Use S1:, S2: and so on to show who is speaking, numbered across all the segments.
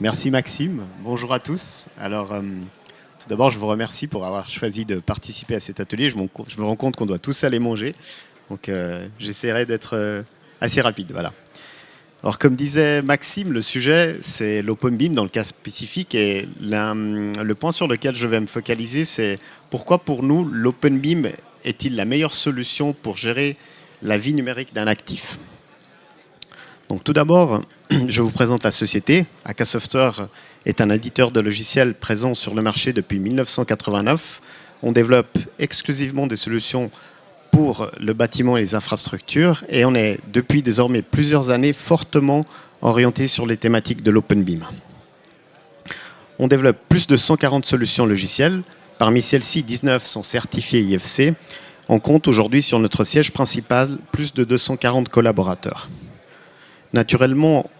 S1: Merci Maxime, bonjour à tous. Alors, tout d'abord, je vous remercie pour avoir choisi de participer à cet atelier. Je me rends compte qu'on doit tous aller manger, donc j'essaierai d'être assez rapide. Voilà. Alors, comme disait Maxime, le sujet, c'est l'OpenBIM dans le cas spécifique. Et le point sur lequel je vais me focaliser, c'est pourquoi pour nous, l'OpenBIM est-il la meilleure solution pour gérer la vie numérique d'un actif. Donc tout d'abord, je vous présente la société. AK Software est un éditeur de logiciels présent sur le marché depuis 1989. On développe exclusivement des solutions pour le bâtiment et les infrastructures et on est depuis désormais plusieurs années fortement orienté sur les thématiques de l'OpenBIM. On développe plus de 140 solutions logicielles. Parmi celles-ci, 19 sont certifiées IFC. On compte aujourd'hui sur notre siège principal plus de 240 collaborateurs. Naturellement,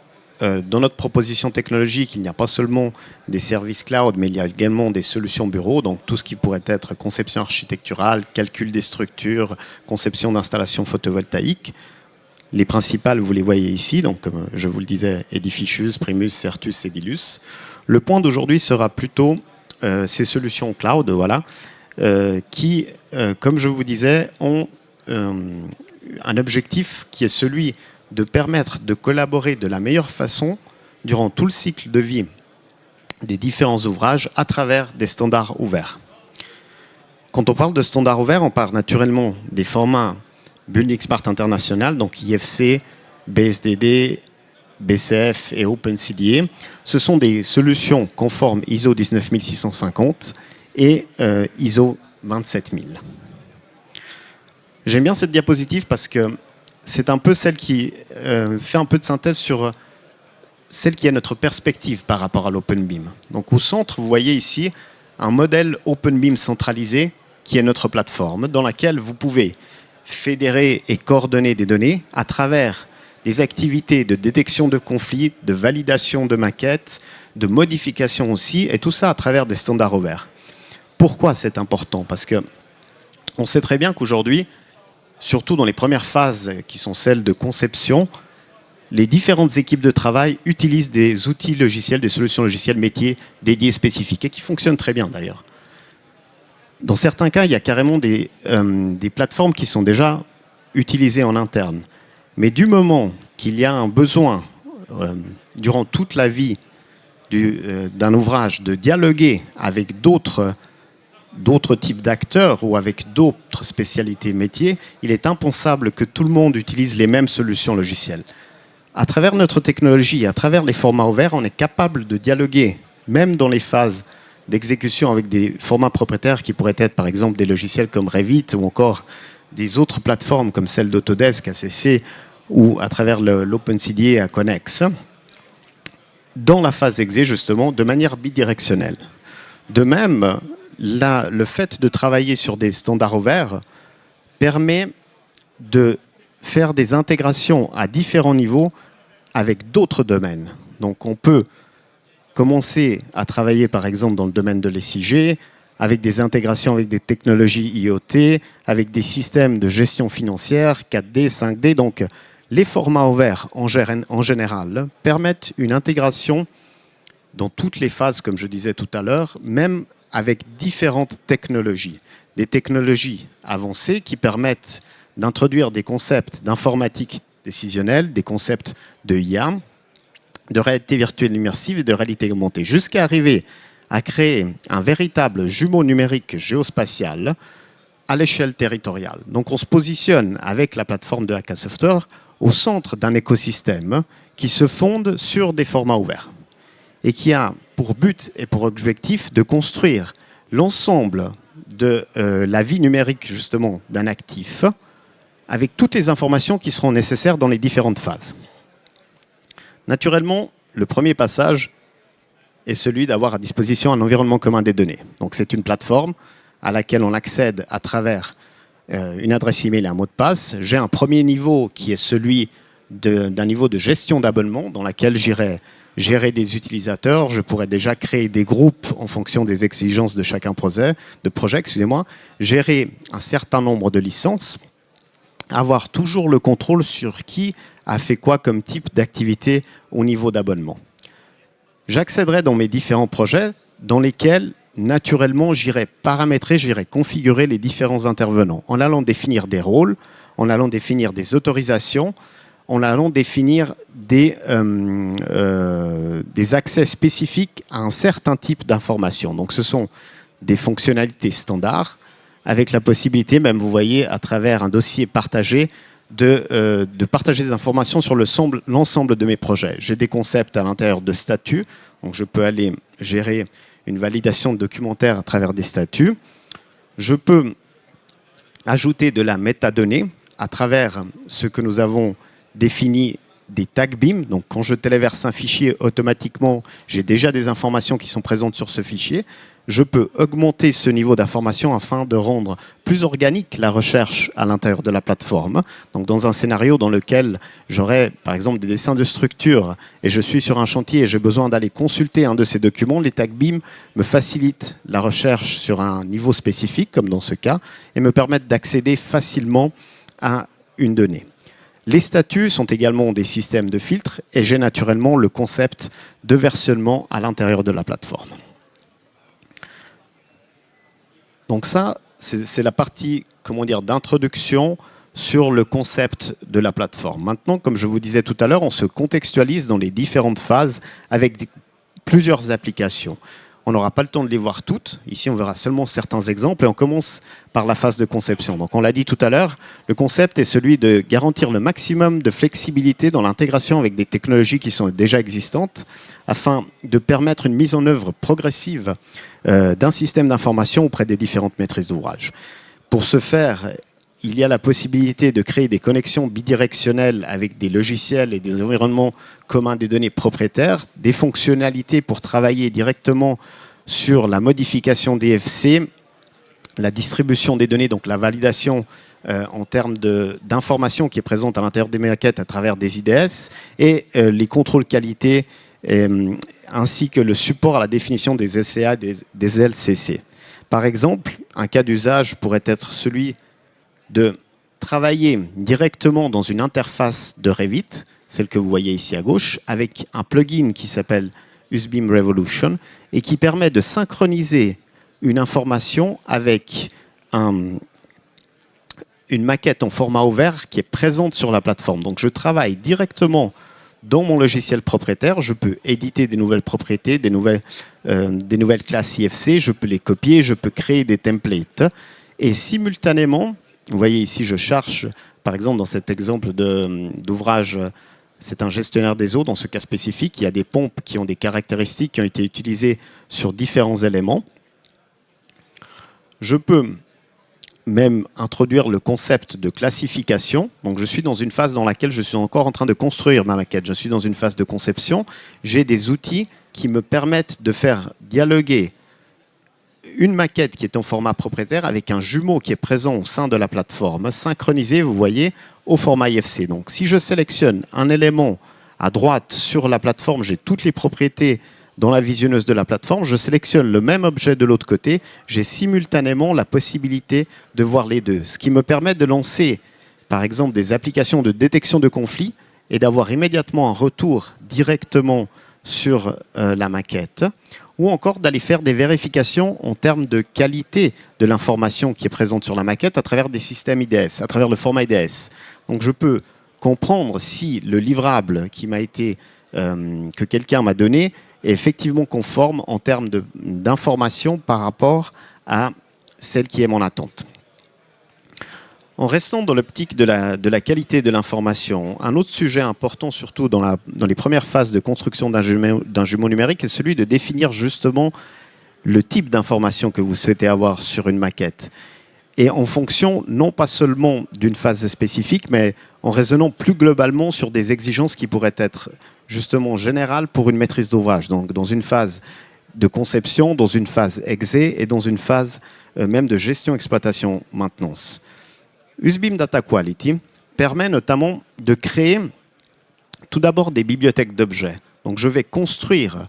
S1: dans notre proposition technologique, il n'y a pas seulement des services cloud, mais il y a également des solutions bureaux, donc tout ce qui pourrait être conception architecturale, calcul des structures, conception d'installations photovoltaïques. Les principales, vous les voyez ici, donc comme je vous le disais, Edificius, Primus, Certus, Edilus. Le point d'aujourd'hui sera plutôt ces solutions cloud, voilà, qui, comme je vous disais, ont un objectif qui est celui de permettre de collaborer de la meilleure façon durant tout le cycle de vie des différents ouvrages à travers des standards ouverts. Quand on parle de standards ouverts, on parle naturellement des formats Building Smart International, donc IFC, BSDD, BCF et OpenCDA. Ce sont des solutions conformes ISO 19650 et ISO 27000. J'aime bien cette diapositive parce que c'est un peu celle qui fait un peu de synthèse sur celle qui est notre perspective par rapport à l'OpenBIM. Donc au centre, vous voyez ici un modèle OpenBIM centralisé qui est notre plateforme dans laquelle vous pouvez fédérer et coordonner des données à travers des activités de détection de conflits, de validation de maquettes, de modification aussi, et tout ça à travers des standards ouverts. Pourquoi c'est important? Parce que on sait très bien qu'aujourd'hui, surtout dans les premières phases qui sont celles de conception, les différentes équipes de travail utilisent des outils logiciels, des solutions logicielles métiers dédiées spécifiques et qui fonctionnent très bien d'ailleurs. Dans certains cas, il y a carrément des plateformes qui sont déjà utilisées en interne. Mais du moment qu'il y a un besoin, durant toute la vie d'un ouvrage, de dialoguer avec d'autres types d'acteurs ou avec d'autres spécialités métiers, il est impensable que tout le monde utilise les mêmes solutions logicielles. À travers notre technologie, à travers les formats ouverts, on est capable de dialoguer, même dans les phases d'exécution avec des formats propriétaires qui pourraient être par exemple des logiciels comme Revit ou encore des autres plateformes comme celle d'Autodesk, ACC ou à travers l'OpenCDA à Connex, dans la phase exé justement de manière bidirectionnelle. De même, le fait de travailler sur des standards ouverts permet de faire des intégrations à différents niveaux avec d'autres domaines. Donc on peut commencer à travailler par exemple dans le domaine de l'SIG, avec des intégrations avec des technologies IoT, avec des systèmes de gestion financière, 4D, 5D. Donc les formats ouverts en général permettent une intégration dans toutes les phases, comme je disais tout à l'heure, même avec différentes technologies. Des technologies avancées qui permettent d'introduire des concepts d'informatique décisionnelle, des concepts de IA, de réalité virtuelle immersive et de réalité augmentée, jusqu'à arriver à créer un véritable jumeau numérique géospatial à l'échelle territoriale. Donc on se positionne avec la plateforme de AK Software au centre d'un écosystème qui se fonde sur des formats ouverts et qui a pour but et pour objectif de construire l'ensemble de la vie numérique justement d'un actif avec toutes les informations qui seront nécessaires dans les différentes phases. Naturellement, le premier passage est celui d'avoir à disposition un environnement commun des données. Donc c'est une plateforme à laquelle on accède à travers une adresse email et un mot de passe. J'ai un premier niveau qui est celui d'un niveau de gestion d'abonnement dans laquelle j'irai gérer des utilisateurs. Je pourrais déjà créer des groupes en fonction des exigences de chacun projet, gérer un certain nombre de licences, avoir toujours le contrôle sur qui a fait quoi comme type d'activité au niveau d'abonnement. j'accéderai dans mes différents projets dans lesquels, naturellement, j'irai paramétrer, j'irai configurer les différents intervenants en allant définir des rôles, en allant définir des autorisations, en allant définir des accès spécifiques à un certain type d'information. Donc ce sont des fonctionnalités standards avec la possibilité, même vous voyez, à travers un dossier partagé, de partager des informations sur l'ensemble de mes projets. J'ai des concepts à l'intérieur de statuts, donc je peux aller gérer une validation de documentaire à travers des statuts. Je peux ajouter de la métadonnée à travers ce que nous avons défini des tags BIM. Donc quand je téléverse un fichier, automatiquement, j'ai déjà des informations qui sont présentes sur ce fichier. Je peux augmenter ce niveau d'information afin de rendre plus organique la recherche à l'intérieur de la plateforme. Donc dans un scénario dans lequel j'aurais par exemple des dessins de structure et je suis sur un chantier et j'ai besoin d'aller consulter un de ces documents, les tags BIM me facilitent la recherche sur un niveau spécifique, comme dans ce cas, et me permettent d'accéder facilement à une donnée. Les statuts sont également des systèmes de filtres et j'ai naturellement le concept de versionnement à l'intérieur de la plateforme. Donc ça, c'est la partie, comment dire, d'introduction sur le concept de la plateforme. Maintenant, comme je vous disais tout à l'heure, on se contextualise dans les différentes phases avec plusieurs applications. On n'aura pas le temps de les voir toutes. Ici, on verra seulement certains exemples et on commence par la phase de conception. Donc, on l'a dit tout à l'heure, le concept est celui de garantir le maximum de flexibilité dans l'intégration avec des technologies qui sont déjà existantes afin de permettre une mise en œuvre progressive d'un système d'information auprès des différentes maîtrises d'ouvrage. Pour ce faire, il y a la possibilité de créer des connexions bidirectionnelles avec des logiciels et des environnements communs des données propriétaires, des fonctionnalités pour travailler directement sur la modification des FC, la distribution des données, donc la validation en termes d'informations qui est présente à l'intérieur des maquettes à travers des IDS, et les contrôles qualité, ainsi que le support à la définition des SCA, des LCC. Par exemple, un cas d'usage pourrait être celui de travailler directement dans une interface de Revit, celle que vous voyez ici à gauche, avec un plugin qui s'appelle USBIM Revolution et qui permet de synchroniser une information avec une maquette en format ouvert qui est présente sur la plateforme. Donc je travaille directement dans mon logiciel propriétaire, je peux éditer des nouvelles propriétés, des nouvelles classes IFC, je peux les copier, je peux créer des templates. Et simultanément, vous voyez ici, je charge, par exemple, dans cet exemple d'ouvrage, c'est un gestionnaire des eaux. Dans ce cas spécifique, il y a des pompes qui ont des caractéristiques qui ont été utilisées sur différents éléments. Je peux même introduire le concept de classification. Donc, je suis dans une phase dans laquelle je suis encore en train de construire ma maquette. Je suis dans une phase de conception. J'ai des outils qui me permettent de faire dialoguer une maquette qui est en format propriétaire avec un jumeau qui est présent au sein de la plateforme, synchronisé, vous voyez, au format IFC. Donc, si je sélectionne un élément à droite sur la plateforme, j'ai toutes les propriétés dans la visionneuse de la plateforme, je sélectionne le même objet de l'autre côté, j'ai simultanément la possibilité de voir les deux. Ce qui me permet de lancer, par exemple, des applications de détection de conflits et d'avoir immédiatement un retour directement sur la maquette, ou encore d'aller faire des vérifications en termes de qualité de l'information qui est présente sur la maquette à travers des systèmes IDS, à travers le format IDS. Donc je peux comprendre si le livrable qui m'a été, que quelqu'un m'a donné est effectivement conforme en termes d'information par rapport à celle qui est mon attente. En restant dans l'optique de la qualité de l'information, un autre sujet important, surtout dans les premières phases de construction d'un jumeau numérique, est celui de définir justement le type d'information que vous souhaitez avoir sur une maquette. Et en fonction, non pas seulement d'une phase spécifique, mais en raisonnant plus globalement sur des exigences qui pourraient être justement générales pour une maîtrise d'ouvrage. Donc dans une phase de conception, dans une phase exé et dans une phase même de gestion, exploitation, maintenance. USBIM Data Quality permet notamment de créer tout d'abord des bibliothèques d'objets. Donc je vais construire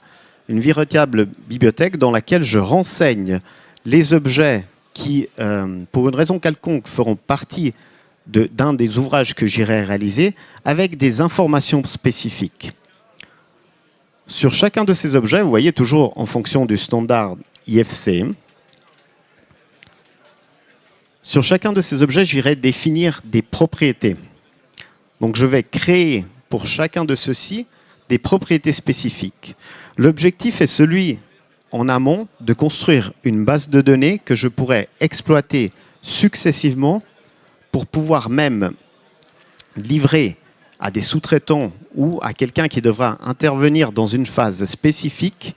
S1: une véritable bibliothèque dans laquelle je renseigne les objets qui, pour une raison quelconque, feront partie d'un des ouvrages que j'irai réaliser avec des informations spécifiques. Sur chacun de ces objets, vous voyez toujours en fonction du standard IFC, sur chacun de ces objets, j'irai définir des propriétés. Donc je vais créer pour chacun de ceux-ci des propriétés spécifiques. L'objectif est celui, en amont, de construire une base de données que je pourrais exploiter successivement pour pouvoir même livrer à des sous-traitants ou à quelqu'un qui devra intervenir dans une phase spécifique,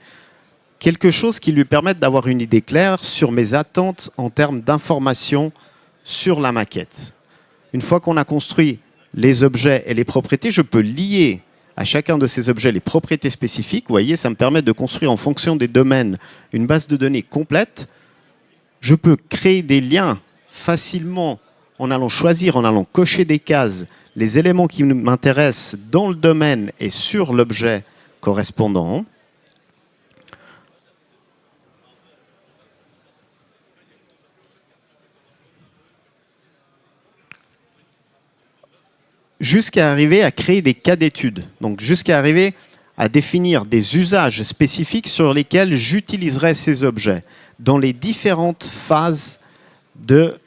S1: quelque chose qui lui permette d'avoir une idée claire sur mes attentes en termes d'informations sur la maquette. Une fois qu'on a construit les objets et les propriétés, je peux lier à chacun de ces objets les propriétés spécifiques. Vous voyez, ça me permet de construire en fonction des domaines une base de données complète. Je peux créer des liens facilement en allant choisir, en allant cocher des cases, les éléments qui m'intéressent dans le domaine et sur l'objet correspondant. Jusqu'à arriver à créer des cas d'études. Donc jusqu'à arriver à définir des usages spécifiques sur lesquels j'utiliserai ces objets dans les différentes phases de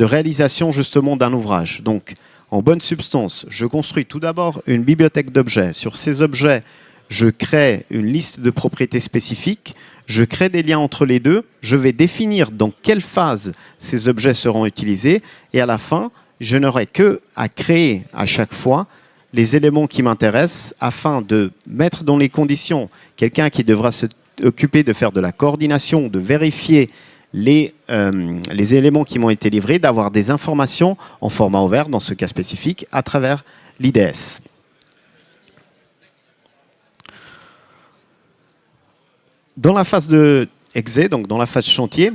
S1: réalisation justement d'un ouvrage. Donc, en bonne substance, je construis tout d'abord une bibliothèque d'objets. Sur ces objets, je crée une liste de propriétés spécifiques, je crée des liens entre les deux, je vais définir dans quelle phase ces objets seront utilisés, et à la fin, je n'aurai que à créer à chaque fois les éléments qui m'intéressent afin de mettre dans les conditions quelqu'un qui devra s'occuper de faire de la coordination, de vérifier les éléments qui m'ont été livrés, d'avoir des informations en format ouvert, dans ce cas spécifique, à travers l'IDS. Dans la phase de exé, donc dans la phase chantier,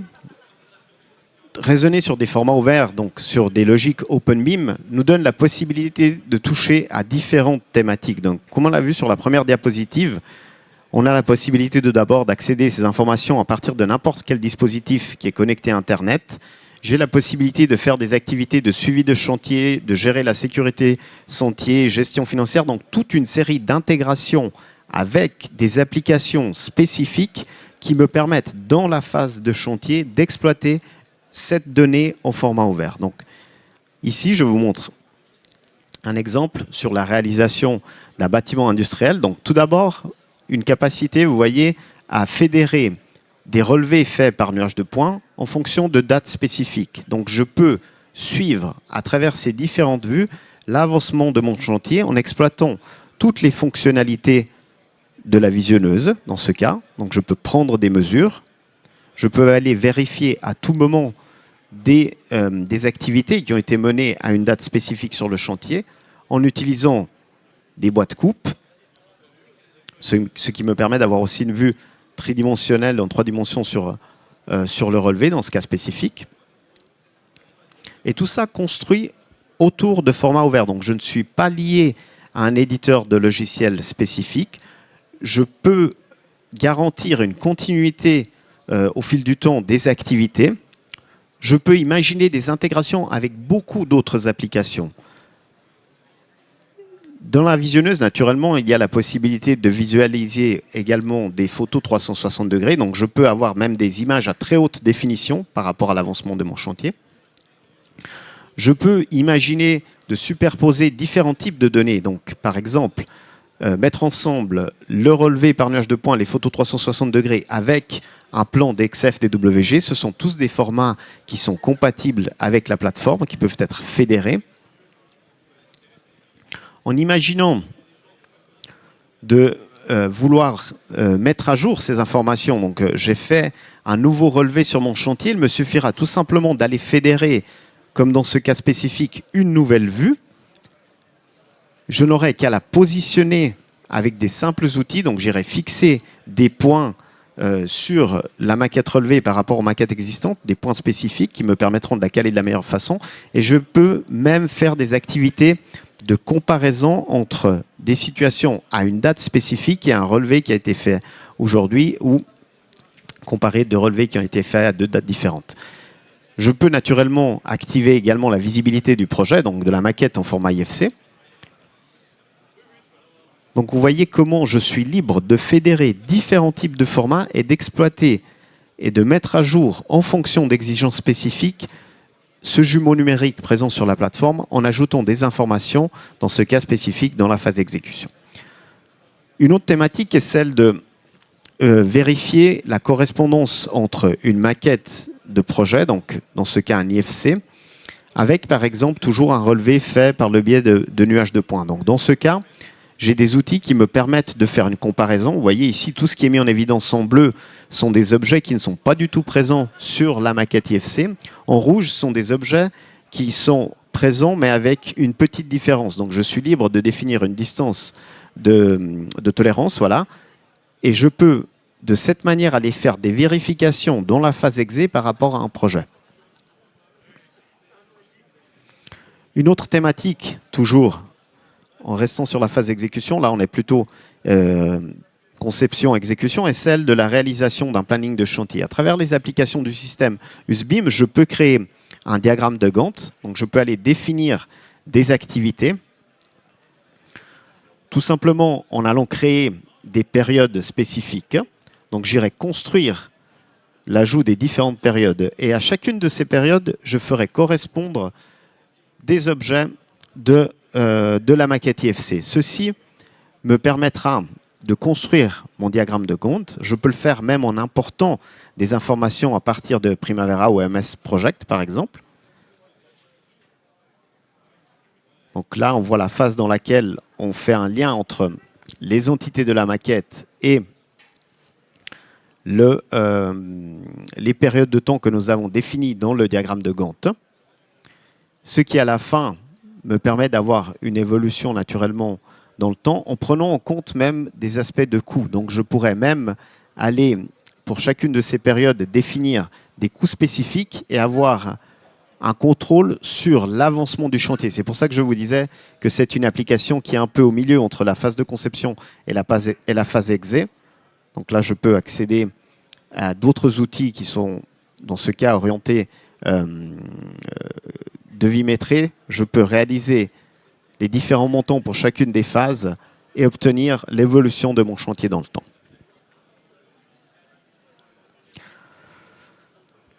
S1: raisonner sur des formats ouverts, donc sur des logiques OpenBeam, nous donne la possibilité de toucher à différentes thématiques. Donc, comme on l'a vu sur la première diapositive, on a la possibilité d'abord d'accéder à ces informations à partir de n'importe quel dispositif qui est connecté à Internet. J'ai la possibilité de faire des activités de suivi de chantier, de gérer la sécurité sentier, gestion financière, donc toute une série d'intégrations avec des applications spécifiques qui me permettent, dans la phase de chantier, d'exploiter cette donnée en format ouvert. Donc, ici, je vous montre un exemple sur la réalisation d'un bâtiment industriel. Donc, tout d'abord, une capacité, vous voyez, à fédérer des relevés faits par nuage de points en fonction de dates spécifiques. Donc, je peux suivre à travers ces différentes vues l'avancement de mon chantier en exploitant toutes les fonctionnalités de la visionneuse, dans ce cas. Donc, je peux prendre des mesures. Je peux aller vérifier à tout moment des activités qui ont été menées à une date spécifique sur le chantier en utilisant des boîtes coupe, ce qui me permet d'avoir aussi une vue tridimensionnelle en 3 dimensions sur le relevé dans ce cas spécifique. Et tout ça construit autour de formats ouverts. Donc je ne suis pas lié à un éditeur de logiciels spécifique. Je peux garantir une continuité au fil du temps des activités. Je peux imaginer des intégrations avec beaucoup d'autres applications. Dans la visionneuse, naturellement, il y a la possibilité de visualiser également des photos 360 degrés. Donc, je peux avoir même des images à très haute définition par rapport à l'avancement de mon chantier. Je peux imaginer de superposer différents types de données. Donc, par exemple, mettre ensemble le relevé par nuage de points, les photos 360 degrés avec un plan d'XF DWG. Ce sont tous des formats qui sont compatibles avec la plateforme, qui peuvent être fédérés. En imaginant de vouloir mettre à jour ces informations, donc j'ai fait un nouveau relevé sur mon chantier, il me suffira tout simplement d'aller fédérer, comme dans ce cas spécifique, une nouvelle vue. Je n'aurai qu'à la positionner avec des simples outils, donc j'irai fixer des points sur la maquette relevée par rapport aux maquettes existantes, des points spécifiques qui me permettront de la caler de la meilleure façon. Et je peux même faire des activités de comparaison entre des situations à une date spécifique et un relevé qui a été fait aujourd'hui ou comparer deux relevés qui ont été faits à 2 dates différentes. Je peux naturellement activer également la visibilité du projet, donc de la maquette en format IFC. Donc vous voyez comment je suis libre de fédérer différents types de formats et d'exploiter et de mettre à jour en fonction d'exigences spécifiques ce jumeau numérique présent sur la plateforme en ajoutant des informations, dans ce cas spécifique, dans la phase d'exécution. Une autre thématique est celle de vérifier la correspondance entre une maquette de projet, donc dans ce cas un IFC, avec par exemple toujours un relevé fait par le biais de nuages de points. Donc dans ce cas, j'ai des outils qui me permettent de faire une comparaison. Vous voyez ici, tout ce qui est mis en évidence en bleu sont des objets qui ne sont pas du tout présents sur la maquette IFC. En rouge, ce sont des objets qui sont présents, mais avec une petite différence. Donc je suis libre de définir une distance de tolérance, voilà. Et je peux, de cette manière, aller faire des vérifications dans la phase exé par rapport à un projet. Une autre thématique, toujours, en restant sur la phase d'exécution, là on est plutôt conception-exécution, est celle de la réalisation d'un planning de chantier. À travers les applications du système USBIM, je peux créer un diagramme de Gantt, donc je peux aller définir des activités, tout simplement en allant créer des périodes spécifiques. Donc j'irai construire l'ajout des différentes périodes et à chacune de ces périodes, je ferai correspondre des objets de la maquette IFC. Ceci me permettra de construire mon diagramme de Gantt. Je peux le faire même en important des informations à partir de Primavera ou MS Project, par exemple. Donc là, on voit la phase dans laquelle on fait un lien entre les entités de la maquette et les périodes de temps que nous avons définies dans le diagramme de Gantt. Ce qui, à la fin, me permet d'avoir une évolution naturellement dans le temps en prenant en compte même des aspects de coût. Donc je pourrais même aller, pour chacune de ces périodes, définir des coûts spécifiques et avoir un contrôle sur l'avancement du chantier. C'est pour ça que je vous disais que c'est une application qui est un peu au milieu entre la phase de conception et la phase exé. Donc là, je peux accéder à d'autres outils qui sont, dans ce cas, orientés devimétrés. Je peux réaliser les différents montants pour chacune des phases et obtenir l'évolution de mon chantier dans le temps.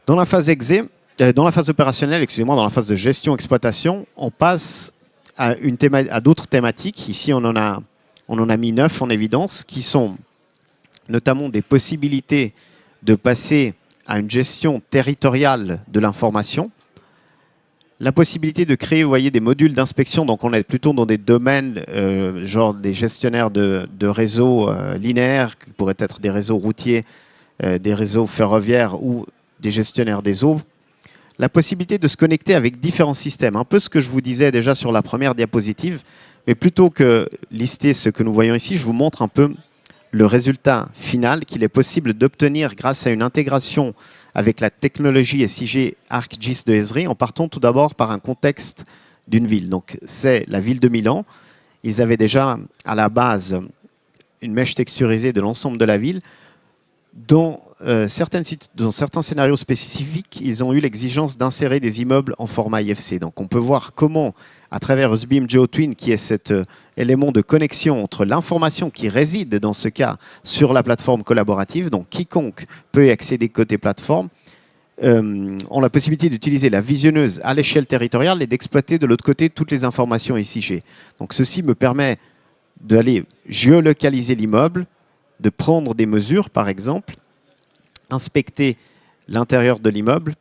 S1: Dans la phase exé, dans la phase opérationnelle, excusez-moi, dans la phase de gestion-exploitation, on passe à d'autres thématiques. Ici, on en a mis 9 en évidence, qui sont notamment des possibilités de passer à une gestion territoriale de l'information, la possibilité de créer, vous voyez, des modules d'inspection. Donc, on est plutôt dans des domaines, genre des gestionnaires de réseaux linéaires, qui pourraient être des réseaux routiers, des réseaux ferroviaires ou des gestionnaires des eaux. La possibilité de se connecter avec différents systèmes. Un peu ce que je vous disais déjà sur la première diapositive. Mais plutôt que lister ce que nous voyons ici, je vous montre un peu le résultat final qu'il est possible d'obtenir grâce à une intégration avec la technologie SIG ArcGIS de Esri, en partant tout d'abord par un contexte d'une ville. Donc, c'est la ville de Milan. Ils avaient déjà à la base une mèche texturisée de l'ensemble de la ville. Dans certains scénarios spécifiques, ils ont eu l'exigence d'insérer des immeubles en format IFC. Donc, on peut voir comment, à travers USBIM GeoTwin, qui est cet élément de connexion entre l'information qui réside, dans ce cas, sur la plateforme collaborative, donc quiconque peut y accéder côté plateforme, ont la possibilité d'utiliser la visionneuse à l'échelle territoriale et d'exploiter de l'autre côté toutes les informations SIG. Donc, ceci me permet d'aller géolocaliser l'immeuble, de prendre des mesures, par exemple, inspecter l'intérieur de l'immeuble,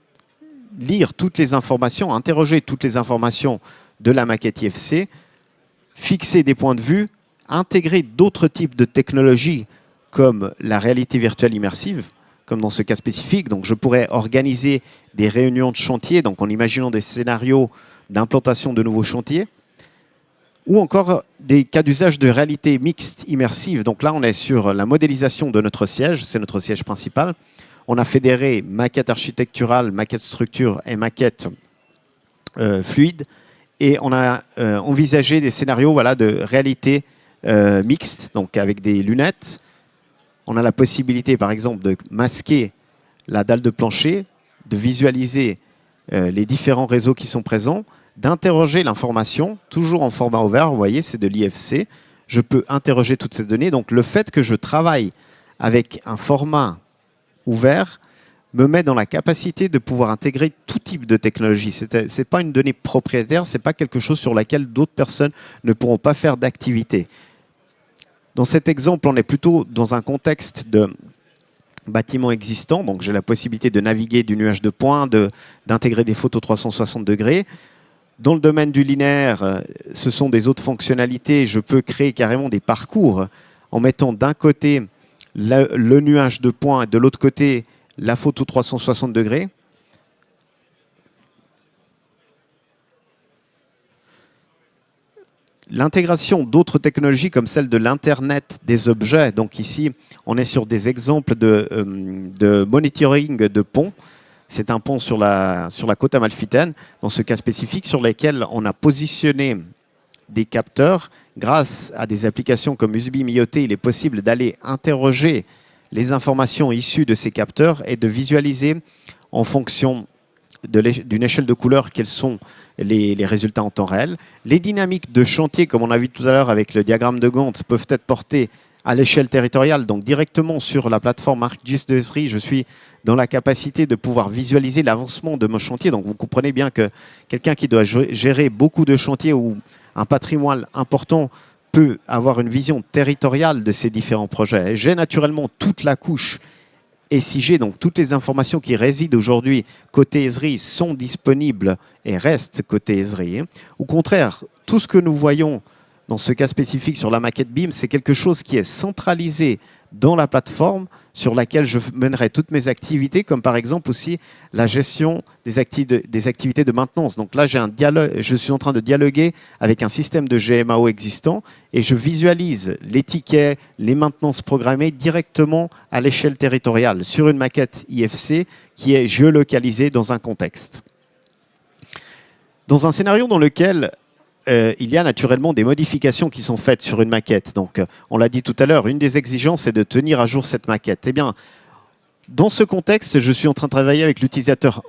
S1: lire toutes les informations, interroger toutes les informations de la maquette IFC, fixer des points de vue, intégrer d'autres types de technologies comme la réalité virtuelle immersive, comme dans ce cas spécifique. Donc, je pourrais organiser des réunions de chantier, donc en imaginant des scénarios d'implantation de nouveaux chantiers, ou encore des cas d'usage de réalité mixte immersive. Donc là, on est sur la modélisation de notre siège, c'est notre siège principal. On a fédéré maquette architecturale, maquette structure et maquette fluide. Et on a envisagé des scénarios, voilà, de réalité mixte, donc avec des lunettes. On a la possibilité, par exemple, de masquer la dalle de plancher, de visualiser les différents réseaux qui sont présents, d'interroger l'information, toujours en format ouvert, vous voyez, c'est de l'IFC. je peux interroger toutes ces données. Donc le fait que je travaille avec un format ouvert me met dans la capacité de pouvoir intégrer tout type de technologie. Ce n'est pas une donnée propriétaire, ce n'est pas quelque chose sur laquelle d'autres personnes ne pourront pas faire d'activité. Dans cet exemple, on est plutôt dans un contexte de bâtiment existant, donc j'ai la possibilité de naviguer du nuage de points, d'intégrer des photos 360 degrés. Dans le domaine du linéaire, ce sont des autres fonctionnalités. Je peux créer carrément des parcours en mettant d'un côté le nuage de points et de l'autre côté la photo 360 degrés. L'intégration d'autres technologies comme celle de l'Internet des objets. Donc ici, on est sur des exemples de monitoring de ponts. C'est un pont sur la côte amalfitaine, dans ce cas spécifique, sur lesquels on a positionné des capteurs. Grâce à des applications comme USB IoT, il est possible d'aller interroger les informations issues de ces capteurs et de visualiser en fonction d'une échelle de couleurs quels sont les résultats en temps réel. Les dynamiques de chantier, comme on a vu tout à l'heure avec le diagramme de Gantt, peuvent être portées à l'échelle territoriale, donc directement sur la plateforme ArcGIS de Esri, je suis dans la capacité de pouvoir visualiser l'avancement de mon chantier. Donc vous comprenez bien que quelqu'un qui doit gérer beaucoup de chantiers ou un patrimoine important peut avoir une vision territoriale de ces différents projets. J'ai naturellement toute la couche SIG, donc toutes les informations qui résident aujourd'hui côté Esri sont disponibles et restent côté Esri. Au contraire, tout ce que nous voyons dans ce cas spécifique sur la maquette BIM, c'est quelque chose qui est centralisé dans la plateforme sur laquelle je mènerai toutes mes activités, comme par exemple aussi la gestion des activités de maintenance. Donc là, je suis en train de dialoguer avec un système de GMAO existant et je visualise les tickets, les maintenances programmées directement à l'échelle territoriale sur une maquette IFC qui est géolocalisée dans un contexte. Dans un scénario dans lequel il y a naturellement des modifications qui sont faites sur une maquette. Donc, on l'a dit tout à l'heure, une des exigences est de tenir à jour cette maquette. Eh bien, dans ce contexte, je suis en train de travailler avec l'utilisateur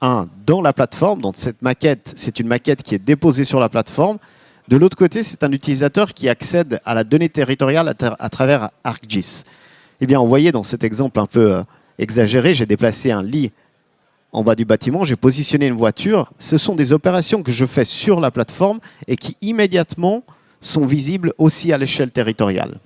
S1: 1 dans la plateforme. Donc, cette maquette, c'est une maquette qui est déposée sur la plateforme. De l'autre côté, c'est un utilisateur qui accède à la donnée territoriale à travers ArcGIS. Eh bien, vous voyez dans cet exemple un peu exagéré, j'ai déplacé un lit en bas du bâtiment, j'ai positionné une voiture. Ce sont des opérations que je fais sur la plateforme et qui immédiatement sont visibles aussi à l'échelle territoriale.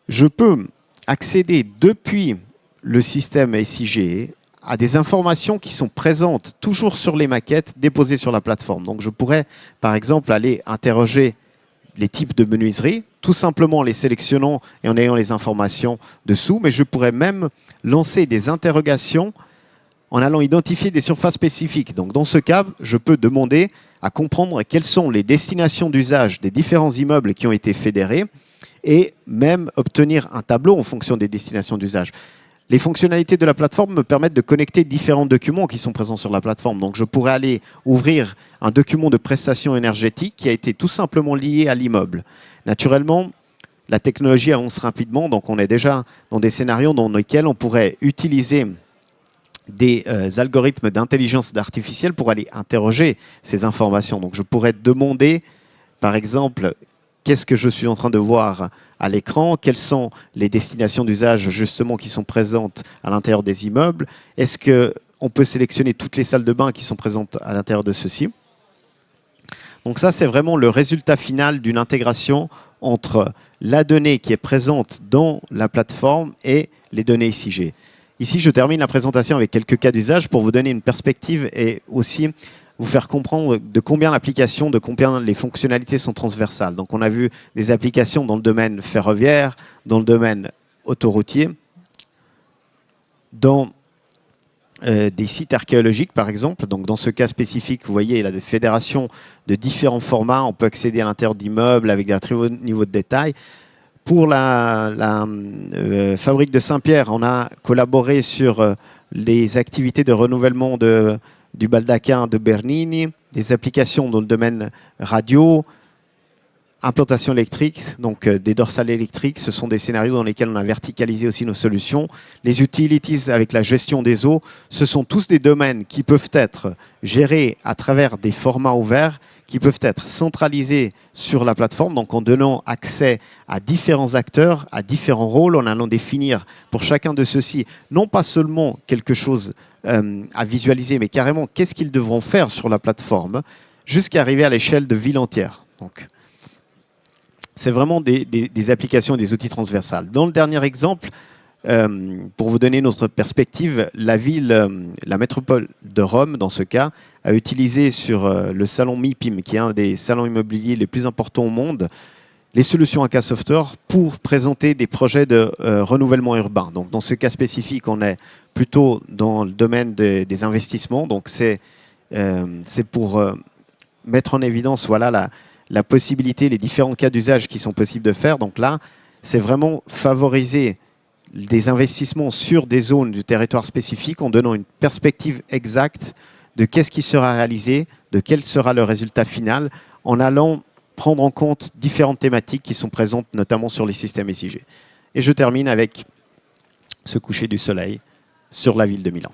S1: Je peux accéder depuis le système SIG à des informations qui sont présentes toujours sur les maquettes déposées sur la plateforme. Donc je pourrais par exemple aller interroger les types de menuiserie, tout simplement en les sélectionnant et en ayant les informations dessous, mais je pourrais même lancer des interrogations en allant identifier des surfaces spécifiques. Donc dans ce cas, je peux demander à comprendre quelles sont les destinations d'usage des différents immeubles qui ont été fédérés et même obtenir un tableau en fonction des destinations d'usage. Les fonctionnalités de la plateforme me permettent de connecter différents documents qui sont présents sur la plateforme. Donc je pourrais aller ouvrir un document de prestation énergétique qui a été tout simplement lié à l'immeuble. Naturellement, la technologie avance rapidement, donc on est déjà dans des scénarios dans lesquels on pourrait utiliser des algorithmes d'intelligence artificielle pour aller interroger ces informations. Donc je pourrais demander, par exemple, qu'est-ce que je suis en train de voir à l'écran, quelles sont les destinations d'usage justement qui sont présentes à l'intérieur des immeubles, est-ce qu'on peut sélectionner toutes les salles de bain qui sont présentes à l'intérieur de ceux-ci. Donc ça, c'est vraiment le résultat final d'une intégration entre la donnée qui est présente dans la plateforme et les données SIG. Ici, je termine la présentation avec quelques cas d'usage pour vous donner une perspective et aussi vous faire comprendre de combien l'application, de combien les fonctionnalités sont transversales. Donc, on a vu des applications dans le domaine ferroviaire, dans le domaine autoroutier, dans des sites archéologiques, par exemple. Donc, dans ce cas spécifique, vous voyez, il y a des fédérations de différents formats. On peut accéder à l'intérieur d'immeubles avec un très haut niveau de détail. Pour la fabrique de Saint-Pierre, on a collaboré sur les activités de renouvellement du baldaquin de Bernini, des applications dans le domaine radio. implantation électrique, donc des dorsales électriques, ce sont des scénarios dans lesquels on a verticalisé aussi nos solutions. Les utilities avec la gestion des eaux, ce sont tous des domaines qui peuvent être gérés à travers des formats ouverts, qui peuvent être centralisés sur la plateforme, donc en donnant accès à différents acteurs, à différents rôles, en allant définir pour chacun de ceux-ci, non pas seulement quelque chose à visualiser, mais carrément qu'est-ce qu'ils devront faire sur la plateforme, jusqu'à arriver à l'échelle de ville entière. Donc, c'est vraiment des applications et des outils transversales. Dans le dernier exemple, pour vous donner notre perspective, la métropole de Rome, dans ce cas, a utilisé sur le salon MIPIM, qui est un des salons immobiliers les plus importants au monde, les solutions AK Software pour présenter des projets de renouvellement urbain. Donc, dans ce cas spécifique, on est plutôt dans le domaine des investissements. Donc, c'est pour mettre en évidence voilà, la possibilité, les différents cas d'usage qui sont possibles de faire. Donc là, c'est vraiment favoriser des investissements sur des zones du territoire spécifique en donnant une perspective exacte de qu'est-ce qui sera réalisé, de quel sera le résultat final, en allant prendre en compte différentes thématiques qui sont présentes notamment sur les systèmes SIG. Et je termine avec ce coucher du soleil sur la ville de Milan.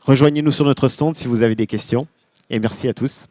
S1: Rejoignez-nous sur notre stand si vous avez des questions. Et merci à tous.